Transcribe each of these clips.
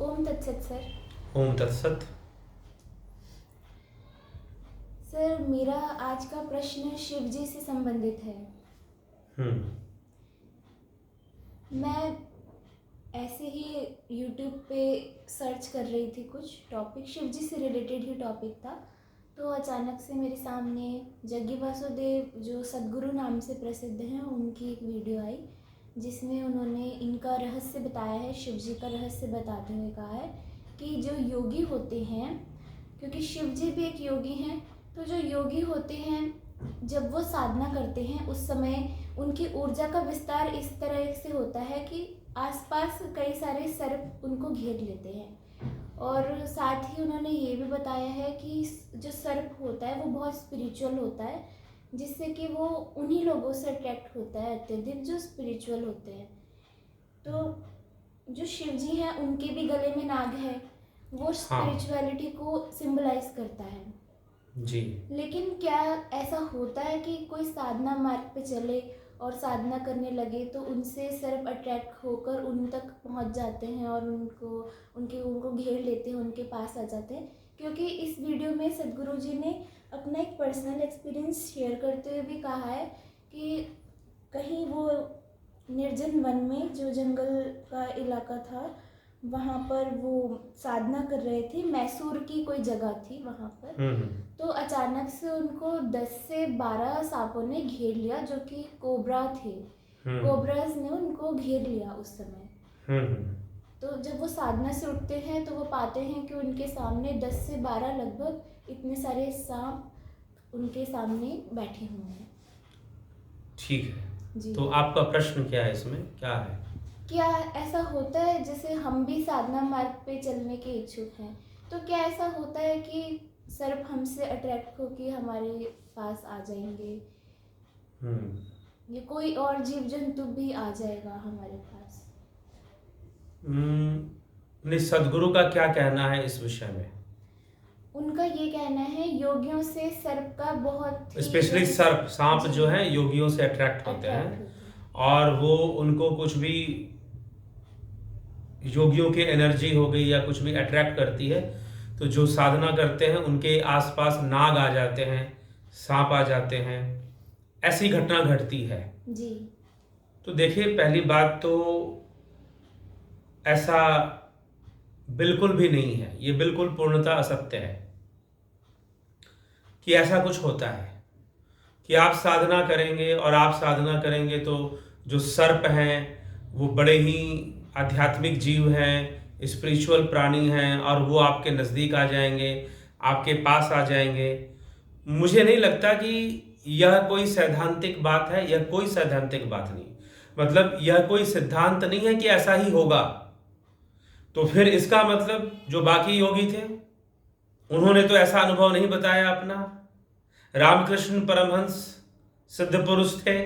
ओम तत्सत सर। ओम तत्सत। सर मेरा आज का प्रश्न शिव जी से संबंधित है। मैं ऐसे ही यूट्यूब पे सर्च कर रही थी, कुछ टॉपिक शिव जी से रिलेटेड ही टॉपिक था, तो अचानक से मेरे सामने जग्गी वासुदेव जो सद्गुरु नाम से प्रसिद्ध हैं उनकी एक वीडियो आई जिसमें उन्होंने इनका रहस्य बताया है, शिव जी का रहस्य बताते हुए कहा है कि जो योगी होते हैं, क्योंकि शिव जी भी एक योगी हैं, तो जो योगी होते हैं जब वो साधना करते हैं उस समय उनकी ऊर्जा का विस्तार इस तरह से होता है कि आसपास कई सारे सर्प उनको घेर लेते हैं। और साथ ही उन्होंने ये भी बताया है कि जो सर्प होता है वो बहुत स्पिरिचुअल होता है, जिससे कि वो उन्हीं लोगों से अट्रैक्ट होता है अत्यधिक जो स्पिरिचुअल होते हैं। तो जो शिव जी हैं उनके भी गले में नाग है, वो स्पिरिचुअलिटी को सिंबलाइज करता है जी। लेकिन क्या ऐसा होता है कि कोई साधना मार्ग पे चले और साधना करने लगे तो उनसे सर्प अट्रैक्ट होकर उन तक पहुंच जाते हैं और उनको घेर लेते हैं, उनके पास आ जाते हैं? क्योंकि इस वीडियो में सद्गुरु जी ने अपना एक पर्सनल एक्सपीरियंस शेयर करते हुए भी कहा है कि कहीं वो निर्जन वन में, जो जंगल का इलाका था, वहाँ पर वो साधना कर रहे थे, मैसूर की कोई जगह थी वहाँ पर। तो अचानक से उनको 10 से 12 सांपों ने घेर लिया, जो कि कोबरा थे। कोबराज ने उनको घेर लिया उस समय। तो जब वो साधना से उठते हैं तो वो पाते हैं कि उनके सामने 10 से 12 लगभग इतने सारे सांप उनके सामने बैठे हुए हैं। ठीक है जी। तो आपका प्रश्न क्या है, इसमें क्या है? क्या ऐसा होता है, जैसे हम भी साधना मार्ग पे चलने के इच्छुक हैं, तो क्या ऐसा होता है कि सर्प हमसे अट्रैक्ट होकर हमारे पास आ जाएंगे या कोई और जीव जंतु भी आ जाएगा हमारे पास? नहीं, सद्गुरु का क्या कहना है इस विषय में? उनका ये कहना है योगियों से सर्प का बहुत, स्पेशली सर्प, सांप जो है योगियों से अट्रैक्ट होते हैं और वो उनको कुछ भी योगियों की एनर्जी हो गई या कुछ भी अट्रैक्ट करती है, तो जो साधना करते हैं उनके आसपास नाग आ जाते हैं, सांप आ जाते हैं, ऐसी घटना घटती है जी। तो देखिए, पहली बात तो ऐसा बिल्कुल भी नहीं है, ये बिल्कुल पूर्णतः असत्य है कि ऐसा कुछ होता है कि आप साधना करेंगे और आप साधना करेंगे तो जो सर्प हैं वो बड़े ही आध्यात्मिक जीव हैं, स्पिरिचुअल प्राणी हैं और वो आपके नज़दीक आ जाएंगे, आपके पास आ जाएंगे। मुझे नहीं लगता कि यह कोई सैद्धांतिक बात है, यह कोई सैद्धांतिक बात नहीं, मतलब यह कोई सिद्धांत नहीं है कि ऐसा ही होगा। तो फिर इसका मतलब जो बाकी योगी थे उन्होंने तो ऐसा अनुभव नहीं बताया अपना। रामकृष्ण परमहंस सिद्ध पुरुष थे,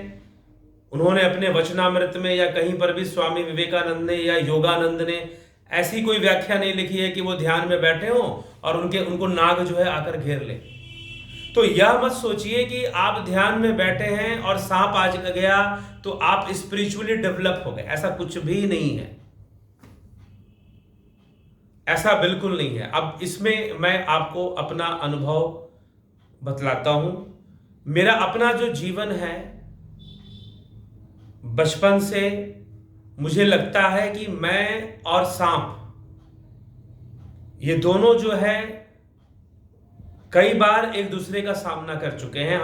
उन्होंने अपने वचनामृत में या कहीं पर भी स्वामी विवेकानंद ने या योगानंद ने ऐसी कोई व्याख्या नहीं लिखी है कि वो ध्यान में बैठे हों और उनको नाग जो है आकर घेर ले। तो यह मत सोचिए कि आप ध्यान में बैठे हैं और सांप आ गया तो आप स्पिरिचुअली डेवलप हो गए, ऐसा कुछ भी नहीं है, ऐसा बिल्कुल नहीं है। अब इसमें मैं आपको अपना अनुभव बतलाता हूं। मेरा अपना जो जीवन है, बचपन से मुझे लगता है कि मैं और सांप, ये दोनों जो है कई बार एक दूसरे का सामना कर चुके हैं।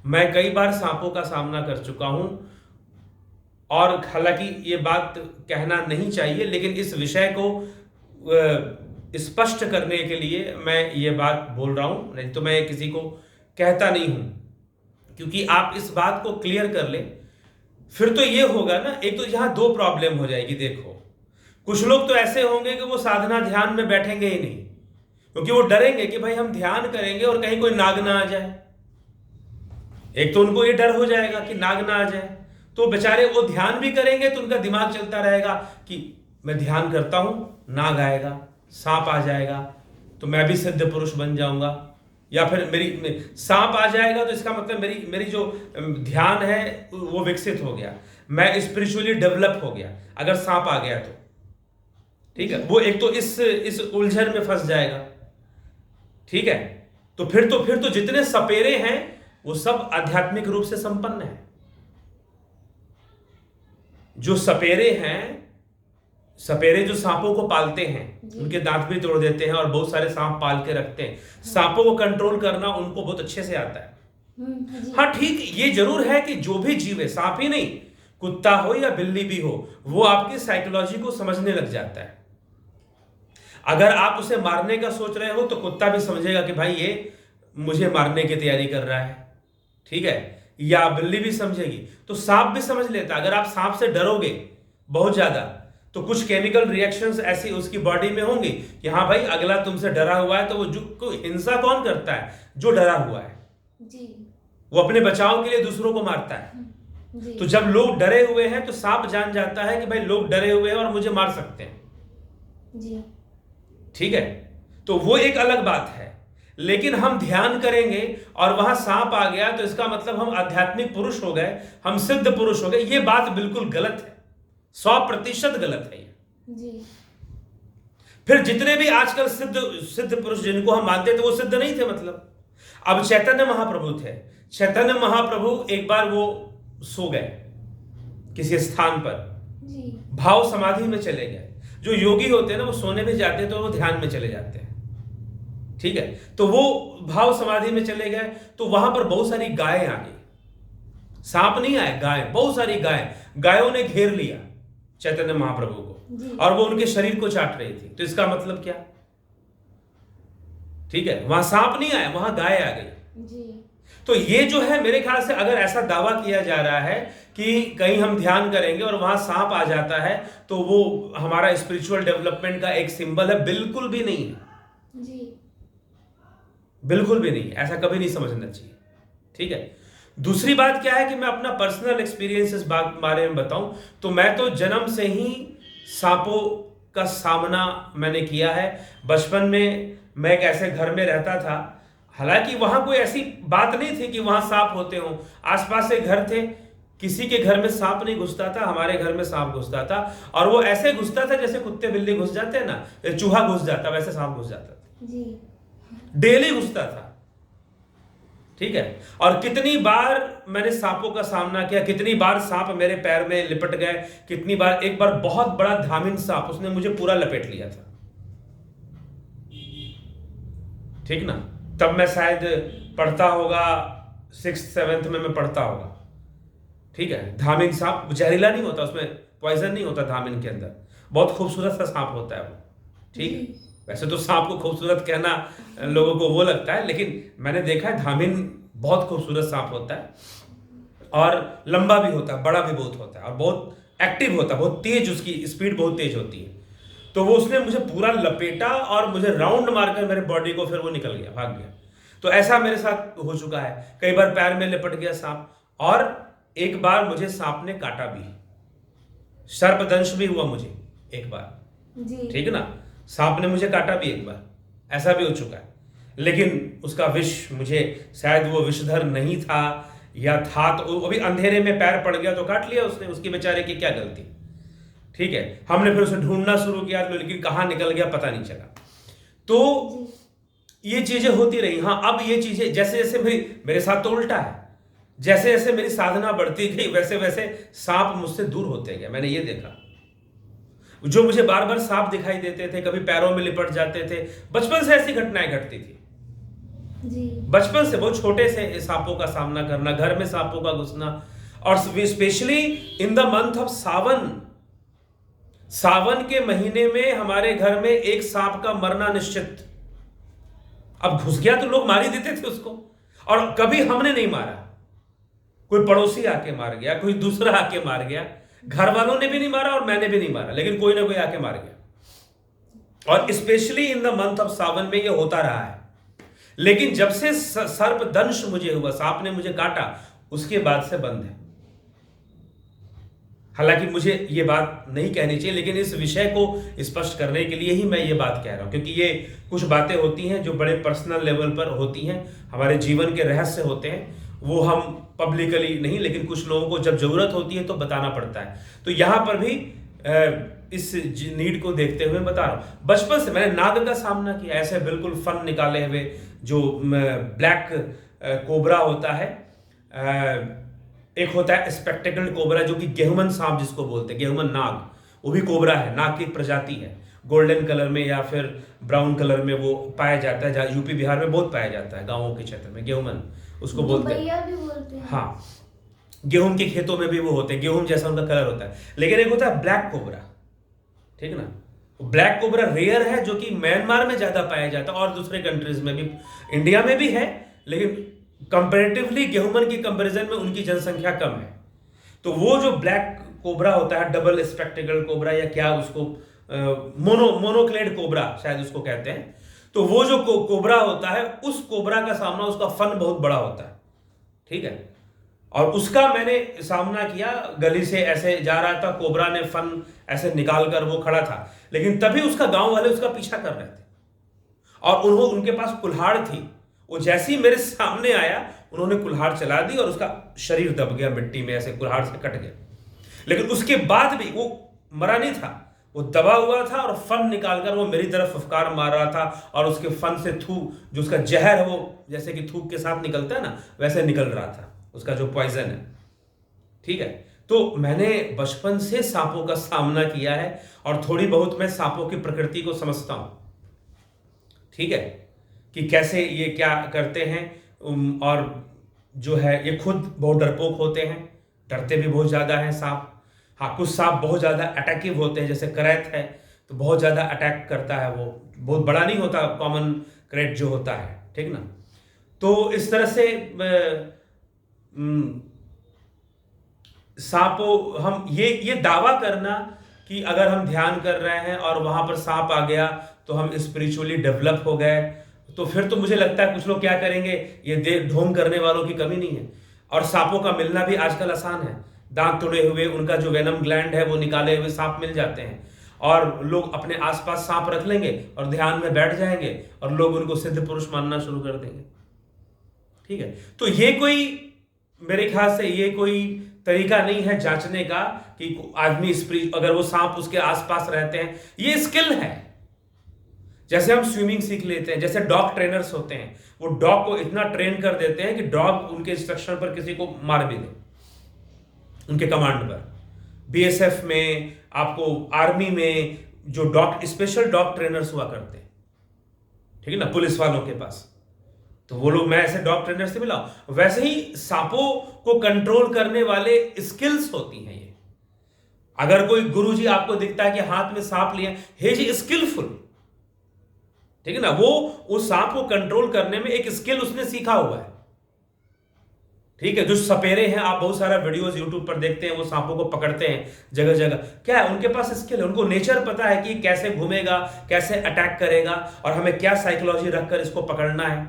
मैं कई बार सांपों का सामना कर चुका हूं और हालांकि ये बात कहना नहीं चाहिए, लेकिन इस विषय को स्पष्ट करने के लिए मैं ये बात बोल रहा हूं, नहीं तो मैं किसी को कहता नहीं हूं। क्योंकि आप इस बात को क्लियर कर लें, फिर तो ये होगा ना, एक तो यहां दो प्रॉब्लम हो जाएगी। देखो, कुछ लोग तो ऐसे होंगे कि वो साधना ध्यान में बैठेंगे ही नहीं, क्योंकि वो डरेंगे कि भाई हम ध्यान करेंगे और कहीं कोई नाग ना आ जाए। एक तो उनको ये डर हो जाएगा कि नाग ना आ जाए, तो बेचारे वो ध्यान भी करेंगे तो उनका दिमाग चलता रहेगा कि मैं ध्यान करता हूं, नाग आएगा, सांप आ जाएगा तो मैं भी सिद्ध पुरुष बन जाऊंगा, या फिर सांप आ जाएगा तो इसका मतलब मेरी जो ध्यान है वो विकसित हो गया, मैं स्पिरिचुअली डेवलप हो गया अगर सांप आ गया तो। ठीक है, वो एक तो इस उलझन में फंस जाएगा। ठीक है, तो फिर तो जितने सपेरे हैं वो सब आध्यात्मिक रूप से संपन्न हैं। जो सपेरे हैं, सपेरे जो सांपों को पालते हैं, उनके दांत भी तोड़ देते हैं और बहुत सारे सांप पाल के रखते हैं। सांपों को कंट्रोल करना उनको बहुत अच्छे से आता है। हाँ ठीक, ये जरूर है कि जो भी जीव है, सांप ही नहीं, कुत्ता हो या बिल्ली भी हो, वो आपकी साइकोलॉजी को समझने लग जाता है। अगर आप उसे मारने का सोच रहे हो तो कुत्ता भी समझेगा कि भाई ये मुझे मारने की तैयारी कर रहा है। ठीक है, या बिल्ली भी समझेगी, तो सांप भी समझ लेता है। अगर आप सांप से डरोगे बहुत ज्यादा तो कुछ केमिकल रिएक्शंस ऐसी उसकी बॉडी में होंगी कि हाँ भाई अगला तुमसे डरा हुआ है। तो वो जो हिंसा कौन करता है? जो डरा हुआ है जी। वो अपने बचाव के लिए दूसरों को मारता है जी। तो जब लोग डरे हुए हैं तो सांप जान जाता है कि भाई लोग डरे हुए हैं और मुझे मार सकते हैं। जी। ठीक है, तो वो एक अलग बात है। लेकिन हम ध्यान करेंगे और वहां सांप आ गया तो इसका मतलब हम आध्यात्मिक पुरुष हो गए, हम सिद्ध पुरुष हो गए। ये बात बिल्कुल गलत है, 100% गलत है ये। जी। फिर जितने भी आजकल सिद्ध पुरुष जिनको हम मानते थे वो सिद्ध नहीं थे। मतलब अब चैतन्य महाप्रभु थे। चैतन्य महाप्रभु एक बार वो सो गए किसी स्थान पर, जी। भाव समाधि में चले गए। जो योगी होते हैं ना, वो सोने भी जाते हैं तो वो ध्यान में चले जाते हैं। ठीक है, तो वो भाव समाधि में चले गए तो वहां पर बहुत सारी गायें आ गई। सांप नहीं आए, गाय, बहुत सारी गायों ने घेर लिया चैतन्य महाप्रभु को और वो उनके शरीर को चाट रही थी। तो इसका मतलब क्या? ठीक है, वहां सांप नहीं आया, वहां गाय आ गई। जी। तो ये जो है, मेरे ख्याल से अगर ऐसा दावा किया जा रहा है कि कहीं हम ध्यान करेंगे और वहां सांप आ जाता है तो वो हमारा स्पिरिचुअल डेवलपमेंट का एक सिंबल है, बिल्कुल भी नहीं है। जी। बिल्कुल भी नहीं, ऐसा कभी नहीं समझना चाहिए। ठीक है, दूसरी बात क्या है कि मैं अपना पर्सनल एक्सपीरियंस इस बारे में बताऊं तो मैं तो जन्म से ही सांपों का सामना मैंने किया है। बचपन में मैं एक ऐसे घर में रहता था, हालांकि वहां कोई ऐसी बात नहीं थी कि वहां सांप होते हों। आसपास से घर थे, किसी के घर में सांप नहीं घुसता था, हमारे घर में सांप घुसता था। और वो ऐसे घुसता था जैसे कुत्ते बिल्ली घुस जाते हैं ना, चूहा घुस जाता, वैसे सांप घुस जाता था। जी। डेली घुसता था। ठीक है, और कितनी बार मैंने सांपों का सामना किया, कितनी बार सांप मेरे पैर में लिपट गए, कितनी बार, एक बार बहुत बड़ा धामिन सांप, उसने मुझे पूरा लपेट लिया था। ठीक ना, तब मैं शायद पढ़ता होगा 6th-7th में मैं पढ़ता होगा। ठीक है, धामिन सांप जहरीला नहीं होता, उसमें पॉइजन नहीं होता धामिन के अंदर, बहुत खूबसूरत सा सांप होता है वो। ठीक है, वैसे तो सांप को खूबसूरत कहना लोगों को वो लगता है, लेकिन मैंने देखा है धामिन बहुत खूबसूरत सांप होता है और लंबा भी होता है, बड़ा भी बहुत होता है और बहुत एक्टिव होता है, बहुत तेज, उसकी स्पीड बहुत तेज होती है। तो वो उसने मुझे पूरा लपेटा और मुझे राउंड मारकर मेरे बॉडी को, फिर वो निकल गया, भाग गया। तो ऐसा मेरे साथ हो चुका है, कई बार पैर में लिपट गया सांप, और एक बार मुझे सांप ने काटा भी, सर्पदंश भी हुआ मुझे एक बार। जी। ठीक है ना, सांप ने मुझे काटा भी एक बार, ऐसा भी हो चुका है। लेकिन उसका विष, मुझे शायद वो विषधर नहीं था या था, तो अभी अंधेरे में पैर पड़ गया तो काट लिया उसने, उसकी बेचारे की क्या गलती। ठीक है, हमने फिर उसे ढूंढना शुरू किया लेकिन कहाँ निकल गया पता नहीं चला। तो ये चीजें होती रही। हाँ, अब ये चीजें जैसे जैसे मेरे साथ तो उल्टा है, जैसे जैसे मेरी साधना बढ़ती गई वैसे वैसे सांप मुझसे दूर होते गए। मैंने ये देखा, जो मुझे बार बार सांप दिखाई देते थे, कभी पैरों में लिपट जाते थे, बचपन से ऐसी घटनाएं घटती थी। जी। बचपन से बहुत छोटे से सांपों का सामना करना, घर में सांपों का घुसना, और specially in the month of Sawan के महीने में हमारे घर में एक सांप का मरना निश्चित। अब घुस गया तो लोग मार ही देते थे उसको, और कभी हमने नहीं मारा, कोई पड़ोसी आके मार गया, कोई दूसरा आके मार गया, घर वालों ने भी नहीं मारा और मैंने भी नहीं मारा, लेकिन कोई ना कोई आके मार गया। और specially in the month of Sawan में ये होता रहा है। लेकिन जब से सर्पदंश मुझे हुआ, सांप ने मुझे काटा, उसके बाद से बंद है। हालांकि मुझे ये बात नहीं कहनी चाहिए, लेकिन इस विषय को स्पष्ट करने के लिए ही मैं ये बात कह रहा हूं, क्योंकि ये कुछ बातें होती हैं जो बड़े पर्सनल लेवल पर होती हैं, हमारे जीवन के रहस्य होते हैं, वो हम पब्लिकली नहीं, लेकिन कुछ लोगों को जब जरूरत होती है तो बताना पड़ता है। तो यहां पर भी इस नीड को देखते हुए बता रहा हूं। बचपन से मैंने नाग का सामना किया, ऐसे बिल्कुल फन निकाले हुए, जो ब्लैक कोबरा होता है। एक होता है स्पेक्टेकल्ड कोबरा, जो कि गेहुमन सांप जिसको बोलते हैं, गेहुमन नाग, वो भी कोबरा है, नाग की एक प्रजाति है। गोल्डन कलर में या फिर ब्राउन कलर में वो पाया जाता है, जहाँ यूपी बिहार में बहुत पाया जाता है, गाँवों के क्षेत्र में गेहुमन उसको बोलते हैं। भी बोलते हैं। हाँ, गेहूं के खेतों में भी वो होते हैं, गेहूं जैसा उनका कलर होता है। लेकिन एक होता है ब्लैक कोबरा, ठीक है ना। ब्लैक कोबरा रेयर है, जो कि म्यांमार में ज्यादा पाया जाता है और दूसरे कंट्रीज में भी, इंडिया में भी है, लेकिन कंपैरेटिवली गेहूमन की कंपैरिजन में उनकी जनसंख्या कम है। तो वो जो ब्लैक कोबरा होता है, डबल स्पेक्टिकल कोबरा, या क्या उसको मोनोक्लेड कोबरा शायद उसको कहते हैं। तो वो जो कोबरा होता है, उस कोबरा का सामना, उसका फन बहुत बड़ा होता है, ठीक है। और उसका मैंने सामना किया, गली से ऐसे जा रहा था, कोबरा ने फन ऐसे निकाल कर वो खड़ा था, लेकिन तभी उसका गांव वाले उसका पीछा कर रहे थे और उनके पास कुल्हाड़ थी। वो जैसे ही मेरे सामने आया, उन्होंने कुल्हाड़ चला दी और उसका शरीर दब गया मिट्टी में, ऐसे कुल्हाड़ से कट गया। लेकिन उसके बाद भी वो मरा नहीं था, वो दबा हुआ था और फन निकालकर वो मेरी तरफ फुफकार मार रहा था, और उसके फन से जो उसका जहर है, वो जैसे कि थूक के साथ निकलता है ना, वैसे निकल रहा था, उसका जो पॉइजन है, ठीक है। तो मैंने बचपन से सांपों का सामना किया है और थोड़ी बहुत मैं सांपों की प्रकृति को समझता हूं, ठीक है, कि कैसे ये क्या करते हैं। और जो है, ये खुद बहुत डरपोक होते हैं, डरते भी बहुत ज्यादा हैं सांप। हाँ, कुछ सांप बहुत ज्यादा अटैकिव होते हैं, जैसे करैत है तो बहुत ज्यादा अटैक करता है, वो बहुत बड़ा नहीं होता, कॉमन करैट जो होता है, ठीक ना। तो इस तरह से सांपों, हम ये दावा करना कि अगर हम ध्यान कर रहे हैं और वहां पर सांप आ गया तो हम स्पिरिचुअली डेवलप हो गए, तो फिर तो मुझे लगता है कुछ लोग क्या करेंगे, ये ढोंग करने वालों की कमी नहीं है। और सांपों का मिलना भी आजकल आसान है, दांत तोड़े हुए, उनका जो वेनम ग्लैंड है वो निकाले हुए सांप मिल जाते हैं, और लोग अपने आसपास सांप रख लेंगे और ध्यान में बैठ जाएंगे और लोग उनको सिद्ध पुरुष मानना शुरू कर देंगे, ठीक है। तो ये कोई, मेरे ख्याल से ये कोई तरीका नहीं है जांचने का कि आदमी अगर वो सांप उसके आसपास रहते हैं। ये स्किल है, जैसे हम स्विमिंग सीख लेते हैं, जैसे डॉग ट्रेनर्स होते हैं, वो डॉग को इतना ट्रेन कर देते हैं कि डॉग उनके इंस्ट्रक्शन पर किसी को मार भी दे, उनके कमांड पर। बीएसएफ में, आपको आर्मी में जो डॉग, स्पेशल डॉग ट्रेनर्स हुआ करते हैं, ठीक है ना, पुलिस वालों के पास, तो वो लोग, मैं ऐसे डॉग ट्रेनर से मिला। वैसे ही सांपों को कंट्रोल करने वाले स्किल्स होती हैं ये। अगर कोई गुरुजी आपको दिखता है कि हाथ में सांप लिए, हे जी स्किलफुल, ठीक है ना, वो उस सांप को कंट्रोल करने में एक स्किल उसने सीखा हुआ है, ठीक है। जो सपेरे हैं, आप बहुत सारा वीडियोस यूट्यूब पर देखते हैं, वो सांपों को पकड़ते हैं जगह जगह, क्या है, उनके पास स्किल है, उनको नेचर पता है कि कैसे घूमेगा, कैसे अटैक करेगा, और हमें क्या साइकोलॉजी रखकर इसको पकड़ना है,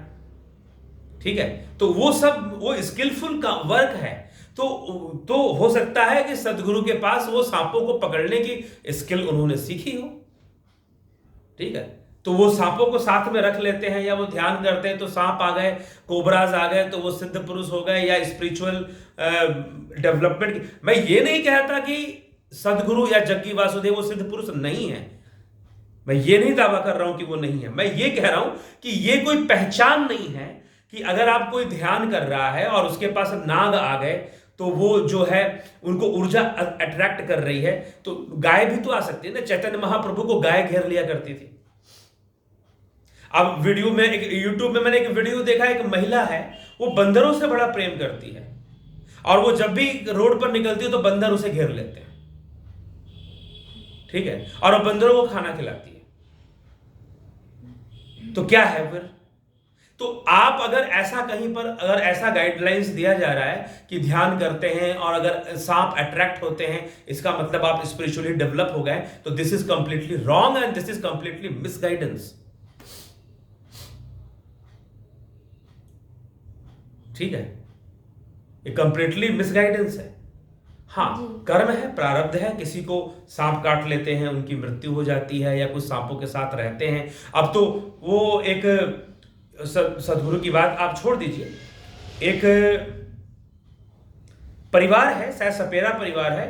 ठीक है। तो वो सब, वो स्किलफुल का वर्क है। तो हो सकता है कि सदगुरु के पास वो सांपों को पकड़ने की स्किल उन्होंने सीखी हो, ठीक है। तो वो सांपों को साथ में रख लेते हैं, या वो ध्यान करते हैं तो सांप आ गए, कोबराज आ गए तो वो सिद्ध पुरुष हो गए, या स्पिरिचुअल डेवलपमेंट। मैं ये नहीं कहता कि सदगुरु या जग्गी वासुदेव वो सिद्ध पुरुष नहीं है, मैं ये नहीं दावा कर रहा हूं कि वो नहीं है। मैं ये कह रहा हूं कि ये कोई पहचान नहीं है कि अगर आप कोई ध्यान कर रहा है और उसके पास नाग आ गए तो वो जो है उनको ऊर्जा अट्रैक्ट कर रही है, तो गाय भी तो आ सकती है ना। चैतन्य महाप्रभु को गाय घेर लिया करती थी। अब वीडियो में, एक यूट्यूब में मैंने एक वीडियो देखा, एक महिला है, वो बंदरों से बड़ा प्रेम करती है, और वो जब भी रोड पर निकलती है तो बंदर उसे घेर लेते हैं, ठीक है, और वो बंदरों को खाना खिलाती है। तो क्या है फिर? तो आप अगर ऐसा कहीं पर, अगर ऐसा गाइडलाइंस दिया जा रहा है कि ध्यान करते हैं और अगर सांप अट्रैक्ट होते हैं, इसका मतलब आप स्पिरिचुअली डेवलप हो गए, तो this is completely wrong and this is completely misguidance, ठीक है। ये कंप्लीटली मिसगाइडेंस है। हाँ, कर्म है, प्रारब्ध है, किसी को सांप काट लेते हैं, उनकी मृत्यु हो जाती है, या कुछ सांपों के साथ रहते हैं। अब तो वो एक सदगुरु की बात आप छोड़ दीजिए, एक परिवार है, शायद सपेरा परिवार है,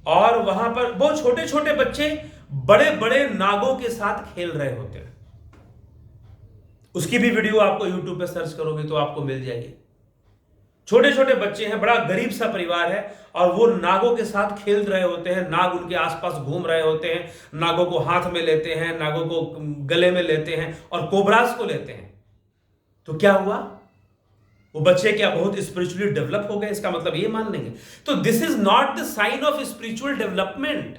और वहां पर बहुत छोटे छोटे बच्चे बड़े बड़े नागों के साथ खेल रहे होते हैं। उसकी भी वीडियो आपको यूट्यूब पे सर्च करोगे तो आपको मिल जाएगी। छोटे छोटे बच्चे हैं, बड़ा गरीब सा परिवार है, और वो नागों के साथ खेल रहे होते हैं। नाग उनके आसपास घूम रहे होते हैं, नागों को हाथ में लेते हैं, नागों को गले में लेते हैं और कोबरास को लेते हैं। तो क्या हुआ, वो बच्चे क्या बहुत स्पिरिचुअली डेवलप हो गए? इसका मतलब ये मान लेंगे? तो this is not the sign of spiritual development.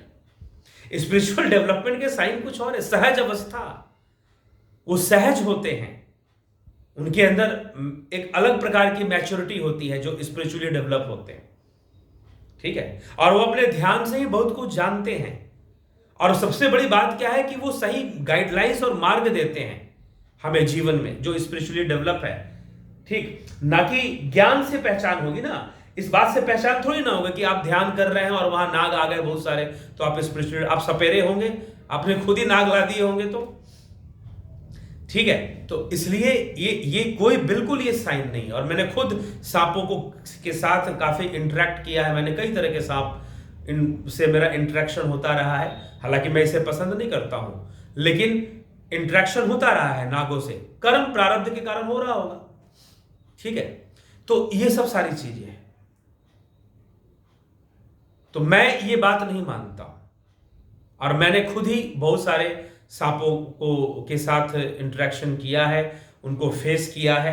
Spiritual development के साइन कुछ और है। सहज अवस्था, वो सहज होते हैं, उनके अंदर एक अलग प्रकार की मैच्योरिटी होती है जो स्पिरिचुअली डेवलप होते हैं। ठीक है, और वो अपने ध्यान से ही बहुत कुछ जानते हैं। और सबसे बड़ी बात क्या है कि वो सही गाइडलाइंस और मार्ग देते हैं हमें जीवन में, जो स्पिरिचुअली डेवलप है। ठीक, ना कि ज्ञान से पहचान होगी ना, इस बात से पहचान थोड़ी ना होगा कि आप ध्यान कर रहे हैं और वहां नाग आ गए बहुत सारे तो आप स्पिरिचुअली, आप सपेरे होंगे, आपने खुद ही नाग ला दिए होंगे तो। ठीक है, तो इसलिए ये कोई बिल्कुल ये साइन नहीं। और मैंने खुद सांपों को के साथ काफी इंटरेक्ट किया है। मैंने कई तरह के सांप इनसे मेरा इंटरेक्शन होता रहा है। हालांकि मैं इसे पसंद नहीं करता हूं, लेकिन इंटरेक्शन होता रहा है नागों से, कर्म प्रारब्ध के कारण हो रहा होगा। ठीक है, तो ये सब सारी चीजें हैं। तो मैं ये बात नहीं मानता, और मैंने खुद ही बहुत सारे सांपों को के साथ इंटरेक्शन किया है, उनको फेस किया है।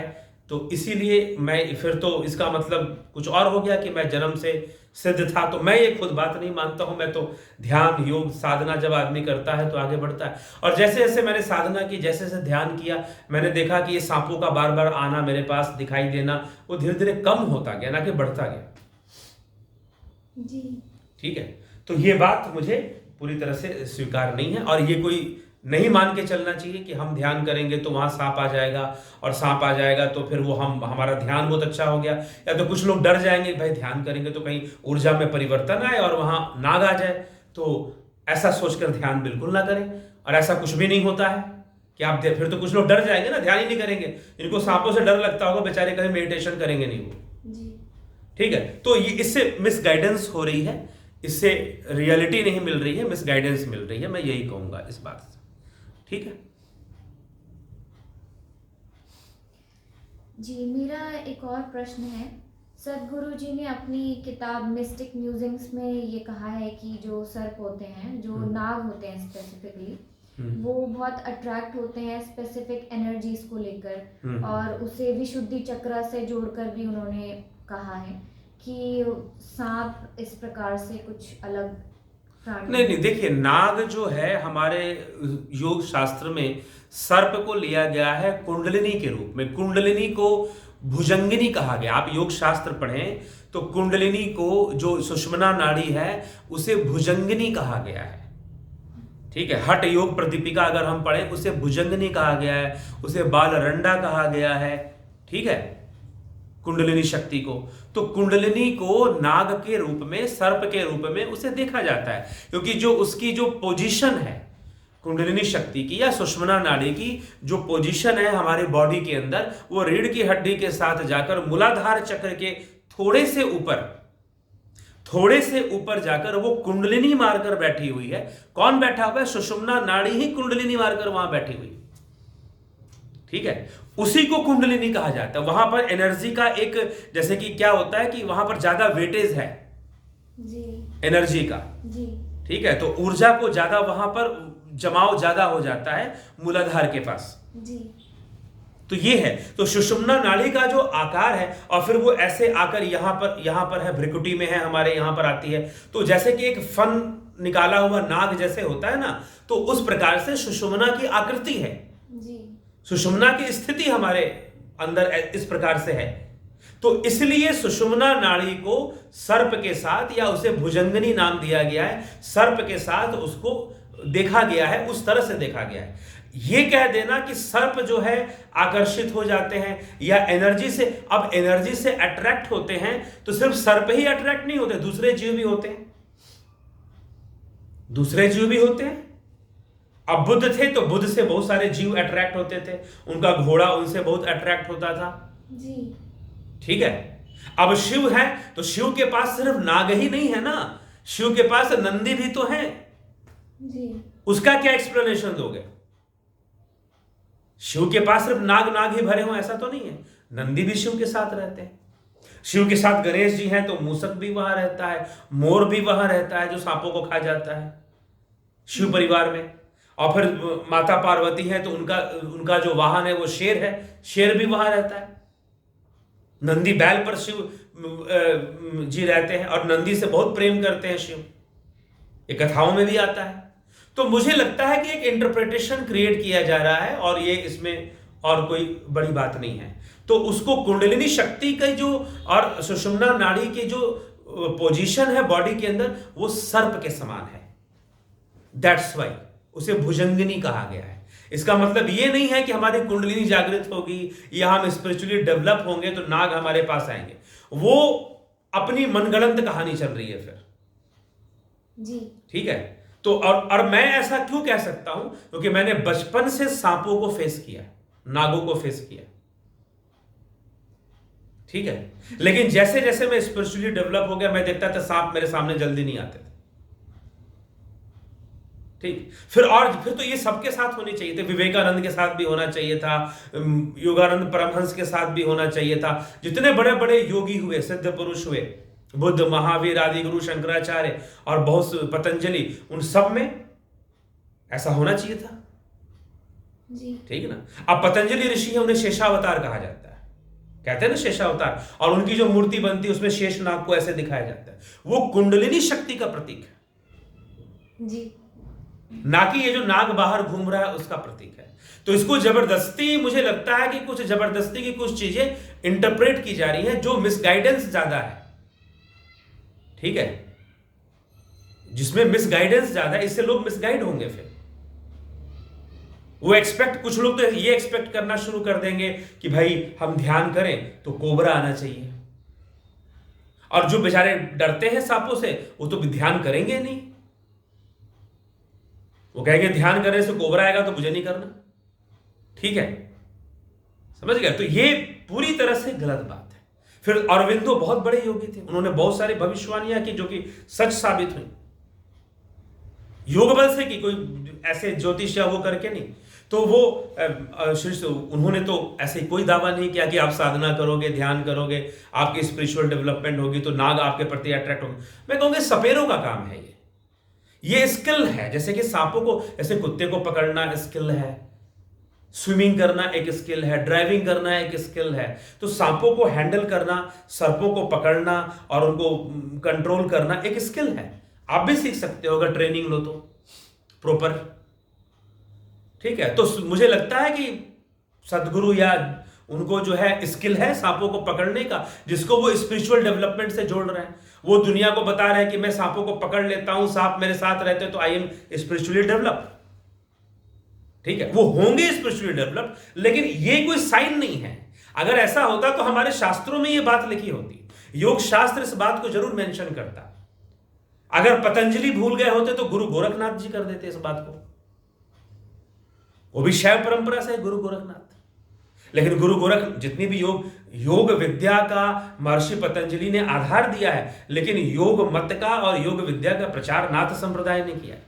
तो इसीलिए मैं फिर तो इसका मतलब कुछ और हो गया कि मैं जन्म से सिद्ध था। तो मैं ये खुद बात नहीं मानता हूं। मैं तो ध्यान योग साधना जब आदमी करता है तो आगे बढ़ता है। और जैसे जैसे मैंने साधना की, जैसे जैसे ध्यान किया, मैंने देखा कि ये सांपों का बार बार आना, मेरे पास दिखाई देना, वो धीरे धीरे कम होता गया, ना कि बढ़ता गया। जी। ठीक है, तो ये बात मुझे पूरी तरह से स्वीकार नहीं है। और ये कोई नहीं मान के चलना चाहिए कि हम ध्यान करेंगे तो वहां सांप आ जाएगा, और सांप आ जाएगा तो फिर वो हमारा ध्यान बहुत अच्छा हो गया। या तो कुछ लोग डर जाएंगे, भाई ध्यान करेंगे तो कहीं ऊर्जा में परिवर्तन आए और वहां नाग आ जाए। तो ऐसा सोचकर ध्यान बिल्कुल ना करें, और ऐसा कुछ भी नहीं होता है कि आप फिर तो कुछ लोग डर जाएंगे ना, ध्यान ही नहीं करेंगे। इनको सांपों से डर लगता होगा, बेचारे कभी मेडिटेशन करेंगे नहीं वो। जी। ठीक है, तो ये इससे मिसगाइडेंस हो रही है, इससे रियलिटी नहीं मिल रही है, मिसगाइडेंस मिल रही है। मैं यही कहूंगा इस बात से। ठीक है जी, मेरा एक और प्रश्न है। सदगुरु जी ने अपनी किताब मिस्टिक म्यूजिंग्स में ये कहा है कि जो सर्प होते हैं, जो नाग होते हैं स्पेसिफिकली, वो बहुत अट्रैक्ट होते हैं स्पेसिफिक एनर्जीज को लेकर, और उसे विशुद्धि चक्र से जोड़कर भी उन्होंने कहा है कि सांप इस प्रकार से कुछ अलग नहीं, देखिए, नाग जो है हमारे योग शास्त्र में सर्प को लिया गया है कुंडलिनी के रूप में। कुंडलिनी को भुजंगिनी कहा गया। आप योग शास्त्र पढ़ें तो कुंडलिनी को, जो सुषुम्ना नाड़ी है, उसे भुजंगिनी कहा गया है। ठीक है, हठ योग प्रदीपिका अगर हम पढ़ें, उसे भुजंगिनी कहा गया है, उसे बालरंडा कहा गया है। ठीक है, कुंडलिनी शक्ति को। तो कुंडलिनी को नाग के रूप में, सर्प के रूप में उसे देखा जाता है, क्योंकि जो उसकी जो पोजीशन है कुंडलिनी शक्ति की या सुषुम्ना नाड़ी की जो पोजीशन है हमारी बॉडी के अंदर, वो रीढ़ की हड्डी के साथ जाकर मूलाधार चक्र के थोड़े से ऊपर जाकर वो कुंडलिनी मारकर बैठी हुई है। कौन बैठा हुआ है? सुषुम्ना नाड़ी ही कुंडलिनी मारकर वहां बैठी हुई। ठीक है, उसी को कुंडलिनी कहा जाता है। वहां पर एनर्जी का एक, जैसे कि क्या होता है कि वहां पर ज्यादा वेटेज है जी, एनर्जी का। जी। ठीक है, तो ऊर्जा को ज्यादा वहां पर जमाव ज्यादा हो जाता है मूलाधार के पास। जी। तो ये है, तो सुषुम्ना नाड़ी का जो आकार है, और फिर वो ऐसे आकर यहां पर है, भ्रिकुटी में है, हमारे यहां पर आती है। तो जैसे कि एक फन निकाला हुआ नाग जैसे होता है ना, तो उस प्रकार से सुषुम्ना की आकृति है जी। सुषुम्ना की स्थिति हमारे अंदर इस प्रकार से है। तो इसलिए सुषुम्ना नाड़ी को सर्प के साथ, या उसे भुजंगिनी नाम दिया गया है, सर्प के साथ उसको देखा गया है, उस तरह से देखा गया है। ये कह देना कि सर्प जो है आकर्षित हो जाते हैं या एनर्जी से, अब एनर्जी से अट्रैक्ट होते हैं, तो सिर्फ सर्प ही अट्रैक्ट नहीं होते, दूसरे जीव भी होते हैं। अब बुद्ध थे तो बुद्ध से बहुत सारे जीव अट्रैक्ट होते थे, उनका घोड़ा उनसे बहुत अट्रैक्ट होता था जी। ठीक है, अब शिव है तो शिव के पास सिर्फ नाग ही नहीं है ना, शिव के पास नंदी भी तो है जी। उसका क्या एक्सप्लेनेशन दोगे? शिव के पास सिर्फ नाग नाग ही भरे हो ऐसा तो नहीं है, नंदी भी शिव के साथ रहते हैं। शिव के साथ गणेश जी हैं तो मूसक भी वहां रहता है, मोर भी वहां रहता है जो सांपों को खा जाता है शिव परिवार में। और फिर माता पार्वती है तो उनका जो वाहन है वो शेर है, शेर भी वहां रहता है। नंदी बैल पर शिव जी रहते हैं और नंदी से बहुत प्रेम करते हैं शिव, ये कथाओं में भी आता है। तो मुझे लगता है कि एक इंटरप्रिटेशन क्रिएट किया जा रहा है और ये इसमें और कोई बड़ी बात नहीं है। तो उसको कुंडलिनी शक्ति का जो और सुषुम्ना नाड़ी की जो पोजीशन है बॉडी के अंदर वो सर्प के समान है, दैट्स वाई उसे भुजंगिनी कहा गया है। इसका मतलब ये नहीं है कि हमारी कुंडलिनी जागृत होगी या हम स्पिरिचुअली डेवलप होंगे तो नाग हमारे पास आएंगे, वो अपनी मनगढ़ंत कहानी चल रही है फिर जी। ठीक है। तो और मैं ऐसा क्यों कह सकता हूं, क्योंकि मैंने बचपन से सांपों को फेस किया, नागों को फेस किया, ठीक है। लेकिन जैसे जैसे मैं स्पिरिचुअली डेवलप हो गया मैं देखता था सांप मेरे सामने जल्दी नहीं आते थे, ठीक। फिर तो ये सबके साथ होनी चाहिए थी, विवेकानंद के साथ भी होना चाहिए था, योगानंद परमहंस के साथ भी होना चाहिए था, जितने बड़े बड़े योगी हुए, सिद्ध पुरुष हुए, बुद्ध, महावीर आदि गुरु, शंकराचार्य और बहुत पतंजलि, उन सब में ऐसा होना चाहिए था जी। ठीक है ना। अब पतंजलि ऋषि है, उन्हें शेषावतार कहा जाता है, कहते हैं ना शेषावतार, और उनकी जो मूर्ति बनती है उसमें शेष नाग को ऐसे दिखाया जाता है, वो कुंडलिनी शक्ति का प्रतीक है जी। ना कि ये जो नाग बाहर घूम रहा है उसका प्रतीक है। तो इसको जबरदस्ती, मुझे लगता है कि कुछ जबरदस्ती की कुछ चीजें इंटरप्रेट की जा रही हैं जो मिसगाइडेंस ज्यादा है, ठीक है, जिसमें मिसगाइडेंस ज्यादा है, इससे लोग मिसगाइड होंगे। फिर वो कुछ लोग तो ये एक्सपेक्ट करना शुरू कर देंगे कि भाई हम ध्यान करें तो कोबरा आना चाहिए, और जो बेचारे डरते हैं सांपों से वो तो ध्यान करेंगे नहीं, वो कहेंगे ध्यान करने से कोबरा आएगा तो मुझे नहीं करना, ठीक है, समझ गए। तो ये पूरी तरह से गलत बात है। फिर अरविंदो बहुत बड़े योगी थे, उन्होंने बहुत सारी भविष्यवाणियां की जो कि सच साबित हुई, योग बल से की, कोई ऐसे ज्योतिष या वो करके नहीं। तो वो उन्होंने तो ऐसे कोई दावा नहीं किया कि आप साधना करोगे, ध्यान करोगे, आपकी स्पिरिचुअल डेवलपमेंट होगी तो नाग आपके प्रति अट्रैक्ट होंगे। मैं कहूंगा सपेरों का काम है ये स्किल है। जैसे कि सांपों को, जैसे कुत्ते को पकड़ना स्किल है, स्विमिंग करना एक स्किल है, ड्राइविंग करना एक स्किल है, तो सांपों को हैंडल करना, सर्पों को पकड़ना और उनको कंट्रोल करना एक स्किल है। आप भी सीख सकते हो अगर ट्रेनिंग लो तो प्रॉपर, ठीक है। तो मुझे लगता है कि सदगुरु या उनको जो है स्किल है सांपों को पकड़ने का, जिसको वो स्पिरिचुअल डेवलपमेंट से जोड़ रहे हैं। वो दुनिया को बता रहे हैं कि मैं सांपों को पकड़ लेता हूं, सांप मेरे साथ रहते हैं तो आई एम स्पिरिचुअली डेवलप, ठीक है। वो होंगे स्पिरिचुअली डेवलप, लेकिन ये कोई साइन नहीं है। अगर ऐसा होता तो हमारे शास्त्रों में ये बात लिखी होती, योग शास्त्र इस बात को जरूर मेंशन करता। अगर पतंजलि भूल गए होते तो गुरु गोरखनाथ जी कर देते इस बात को, वो भी शैव परंपरा से है गुरु गोरखनाथ। लेकिन गुरु गोरख, जितनी भी योग विद्या का महर्षि पतंजलि ने आधार दिया है, लेकिन योग मत का और योग विद्या का प्रचार नाथ संप्रदाय ने किया है,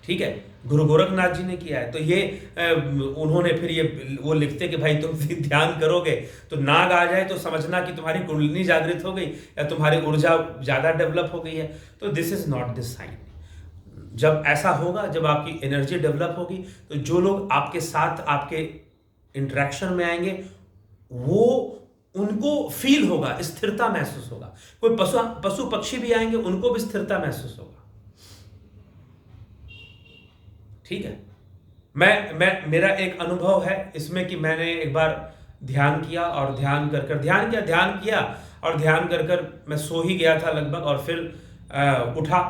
ठीक है, गुरु गोरखनाथ जी ने किया है। तो ये उन्होंने फिर ये वो लिखते कि भाई तुम ध्यान करोगे तो नाग आ जाए तो समझना कि तुम्हारी कुंडलिनी जागृत हो गई या तुम्हारी ऊर्जा ज्यादा डेवलप हो गई है। तो this is not this sign. जब ऐसा होगा, जब आपकी एनर्जी डेवलप होगी, तो जो लोग आपके साथ आपके इंटरेक्शन में आएंगे वो उनको फील होगा, स्थिरता महसूस होगा। कोई पशु पक्षी भी आएंगे उनको भी स्थिरता महसूस होगा, ठीक है। मेरा एक अनुभव है इसमें कि मैंने एक बार ध्यान किया और ध्यान कर मैं सो ही गया था लगभग, और फिर उठा,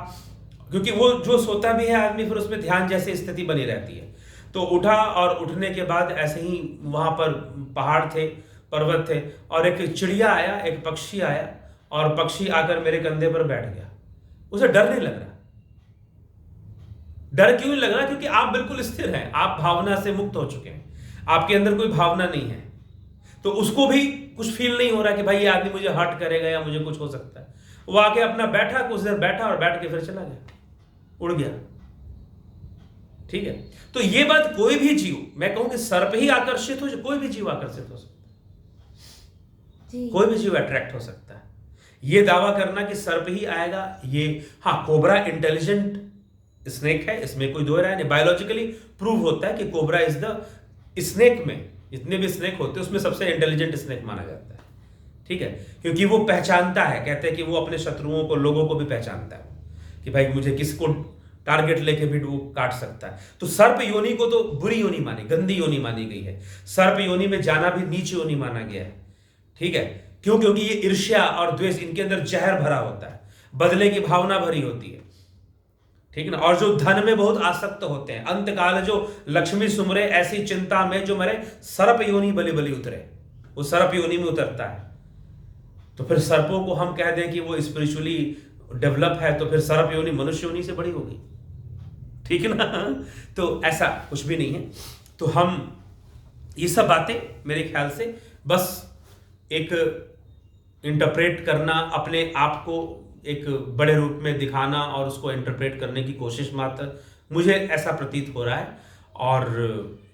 क्योंकि वो जो सोता भी है आदमी फिर उसमें ध्यान जैसी स्थिति बनी रहती है। तो उठा और उठने के बाद ऐसे ही वहां पर पहाड़ थे, पर्वत थे, और एक चिड़िया आया, एक पक्षी आया, और पक्षी आकर मेरे कंधे पर बैठ गया। उसे डर नहीं लग रहा। डर क्यों नहीं लग रहा? क्योंकि आप बिल्कुल स्थिर हैं, आप भावना से मुक्त हो चुके हैं, आपके अंदर कोई भावना नहीं है। तो उसको भी कुछ फील नहीं हो रहा कि भाई ये आदमी मुझे हर्ट करेगा या मुझे कुछ हो सकता है। वो आके अपना बैठा, कुछ देर बैठा और बैठ के फिर चला गया, उड़ गया। ठीक है, तो ये बात कोई भी जीव, मैं कहूं कि सर्प ही आकर्षित हो, कोई भी जीव आकर्षित हो सकता है, कोई भी जीव अट्रैक्ट हो सकता है। ये दावा करना कि सर्प ही आएगा, ये हाँ, कोबरा इंटेलिजेंट स्नेक है, इसमें कोई दो राय नहीं। बायोलॉजिकली प्रूव होता है कि कोबरा इज द स्नेक में, जितने भी स्नेक होते हैं उसमें सबसे इंटेलिजेंट स्नेक माना जाता है। ठीक है, क्योंकि वो पहचानता है, कहते हैं कि वो अपने शत्रुओं को, लोगों को भी पहचानता है कि भाई मुझे किसको टारगेट लेके भी वो काट सकता है। तो सर्प योनि को तो बुरी योनि मानी, गंदी योनि मानी गई है। सर्प योनि में जाना भी नीच योनि माना गया है। ठीक है, क्यों? क्योंकि ये ईर्ष्या और द्वेष, इनके अंदर जहर भरा होता है, बदले की भावना भरी होती है। ठीक है ना, और जो धन में बहुत आसक्त होते हैं, अंतकाल जो लक्ष्मी सुमरे ऐसी चिंता में जो मरे, सर्प योनि बलि बलि उतरे, वो सर्प योनि में उतरता है। तो फिर सर्पों को हम कह दें कि वो स्पिरिचुअली डेवलप है, तो फिर सर्प योनि मनुष्य योनि से बड़ी होगी। ठीक है ना, तो ऐसा कुछ भी नहीं है। तो हम ये सब बातें मेरे ख्याल से बस एक इंटरप्रेट करना, अपने आप को एक बड़े रूप में दिखाना और उसको इंटरप्रेट करने की कोशिश मात्र, मुझे ऐसा प्रतीत हो रहा है। और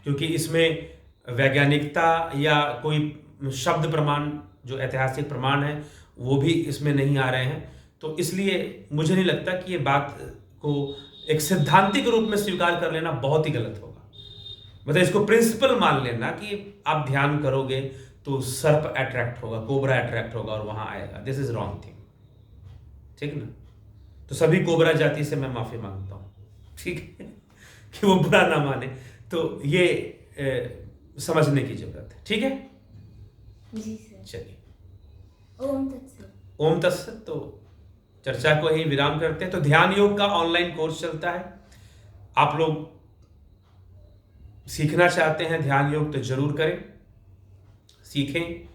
क्योंकि इसमें वैज्ञानिकता या कोई शब्द प्रमाण, जो ऐतिहासिक प्रमाण है, वो भी इसमें नहीं आ रहे हैं, तो इसलिए मुझे नहीं लगता कि ये बात को एक सिद्धांतिक रूप में स्वीकार कर लेना बहुत ही गलत होगा। मतलब इसको प्रिंसिपल मान लेना कि आप ध्यान करोगे तो सर्प अट्रैक्ट होगा, कोबरा अट्रैक्ट होगा और वहां आएगा, दिस इज रॉन्ग थिंग। ठीक ना, तो सभी कोबरा जाति से मैं माफी मांगता हूं, ठीक है, कि वो बुरा ना माने। तो ये समझने की जरूरत है। ठीक है जी सर। चलिए, ओम तत्सत। ओम तत्सत। तो चर्चा को ही विराम करते हैं। तो ध्यान योग का ऑनलाइन कोर्स चलता है, आप लोग सीखना चाहते हैं ध्यान योग तो जरूर करें, सीखें,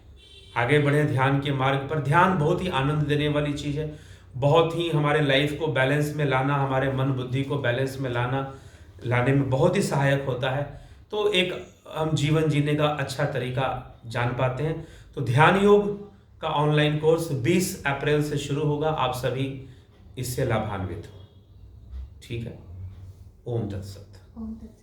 आगे बढ़ें ध्यान के मार्ग पर। ध्यान बहुत ही आनंद देने वाली चीज है, बहुत ही हमारे लाइफ को बैलेंस में लाना, हमारे मन बुद्धि को बैलेंस में लाने में बहुत ही सहायक होता है। तो एक हम जीवन जीने का अच्छा तरीका जान पाते हैं। तो ध्यान योग का ऑनलाइन कोर्स 20 अप्रैल से शुरू होगा, आप सभी इससे लाभान्वित हो। ठीक है, ओम तत्सत। ओम तत्सत।